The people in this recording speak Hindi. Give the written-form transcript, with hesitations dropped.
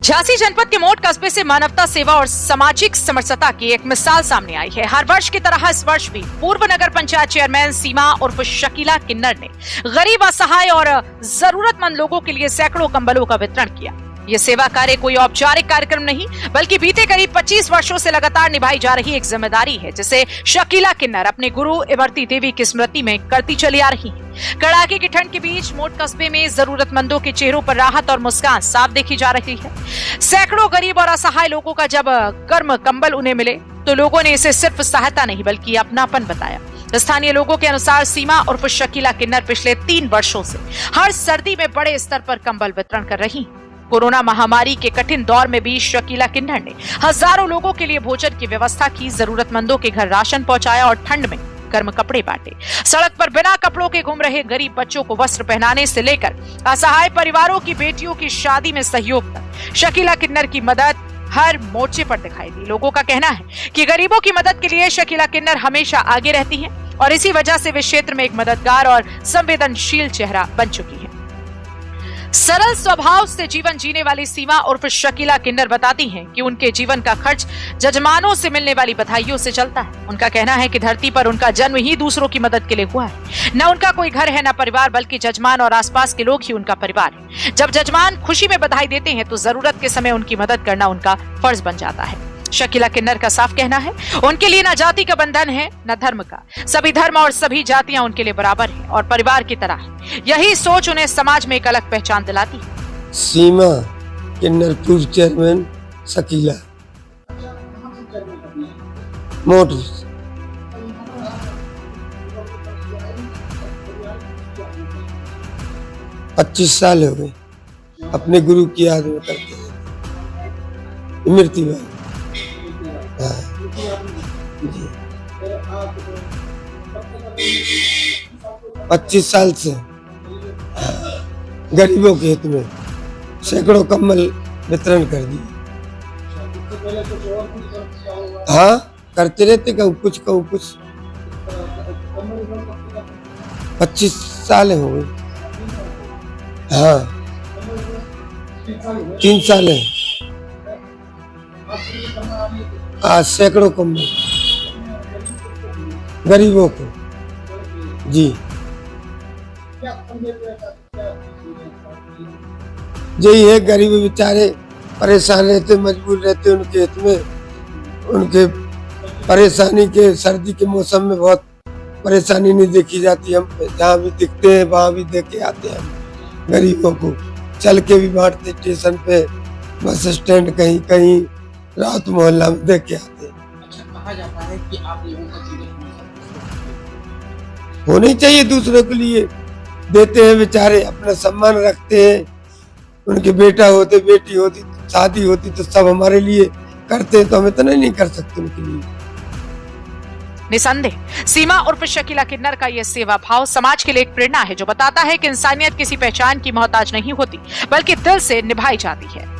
झांसी जनपद के मोट कस्बे से मानवता सेवा और सामाजिक समरसता की एक मिसाल सामने आई है। हर वर्ष की तरह इस वर्ष भी पूर्व नगर पंचायत चेयरमैन सीमा उर्फ शकीला किन्नर ने गरीब, असहाय और जरूरतमंद लोगों के लिए सैकड़ों कंबलों का वितरण किया। ये सेवा कार्य कोई औपचारिक कार्यक्रम नहीं, बल्कि बीते करीब 25 वर्षों से लगातार निभाई जा रही एक जिम्मेदारी है, जिसे शकीला किन्नर अपने गुरु इमरती देवी की स्मृति में करती चली आ रही है। कड़ाके की ठंड के बीच मोट कस्बे में जरूरतमंदों के चेहरों पर राहत और मुस्कान साफ देखी जा रही है। सैकड़ों गरीब और असहाय लोगों का जब गर्म कंबल उन्हें मिले तो लोगों ने इसे सिर्फ सहायता नहीं बल्कि अपनापन बताया। स्थानीय लोगों के अनुसार सीमा उर्फ शकीला किन्नर पिछले 3 वर्षों से हर सर्दी में बड़े स्तर पर कंबल वितरण कर रही हैं। कोरोना महामारी के कठिन दौर में भी शकीला किन्नर ने हजारों लोगों के लिए भोजन की व्यवस्था की, जरूरतमंदों के घर राशन पहुंचाया और ठंड में गर्म कपड़े बांटे। सड़क पर बिना कपड़ों के घूम रहे गरीब बच्चों को वस्त्र पहनाने से लेकर असहाय परिवारों की बेटियों की शादी में सहयोग तक शकीला किन्नर की मदद हर मोर्चे पर दिखाई दी। लोगों का कहना है कि गरीबों की मदद के लिए शकीला किन्नर हमेशा आगे रहती हैं और इसी वजह से वे क्षेत्र में एक मददगार और संवेदनशील चेहरा बन चुकी है। सरल स्वभाव से जीवन जीने वाली सीमा उर्फ शकीला किन्नर बताती हैं कि उनके जीवन का खर्च जजमानों से मिलने वाली बधाइयों से चलता है। उनका कहना है कि धरती पर उनका जन्म ही दूसरों की मदद के लिए हुआ है। न उनका कोई घर है न परिवार, बल्कि जजमान और आसपास के लोग ही उनका परिवार है। जब जजमान खुशी में बधाई देते हैं तो जरूरत के समय उनकी मदद करना उनका फर्ज बन जाता है। शकीला किन्नर का साफ कहना है, उनके लिए न जाति का बंधन है न धर्म का। सभी धर्म और सभी जातियां उनके लिए बराबर हैं और परिवार की तरह है। यही सोच उन्हें समाज में एक अलग पहचान दिलाती है। सीमा किन्नर पूर्व चेयरमैन शकीला मोट 25 साल हो गए अपने गुरु की याद में करते हैं। इमरती भाई 25 साल से गरीबों के हित में सैकड़ों कंबल वितरण कर दिए। हाँ, करते रहते, कहूँ कुछ 25 साल हो गए। हाँ, 3 साल है। आज सैकड़ों कंबल गरीबों को जी। यही है, गरीब बेचारे परेशान रहते, मजबूर रहते, उनके हित में उनके परेशानी के सर्दी के मौसम में बहुत परेशानी नहीं देखी जाती। हम जहाँ भी दिखते हैं वहाँ भी देख के आते हैं। हम गरीबों को चल के भी बांटते, स्टेशन पे, बस स्टैंड, कहीं कहीं रात मोहल्ला में देख के आते हैं। अच्छा, कहा जाता है कि आप लोगों का जीवन होनी चाहिए, दूसरों के लिए देते हैं, बेचारे अपना सम्मान रखते हैं। उनके बेटा होते, बेटी होती, शादी होती तो सब हमारे लिए करते हैं, तो हम इतना नहीं कर सकते उनके लिए। निसंदेह सीमा उर्फ शकीला किन्नर का यह सेवा भाव समाज के लिए एक प्रेरणा है, जो बताता है कि इंसानियत किसी पहचान की मोहताज नहीं होती, बल्कि दिल से निभाई जाती है।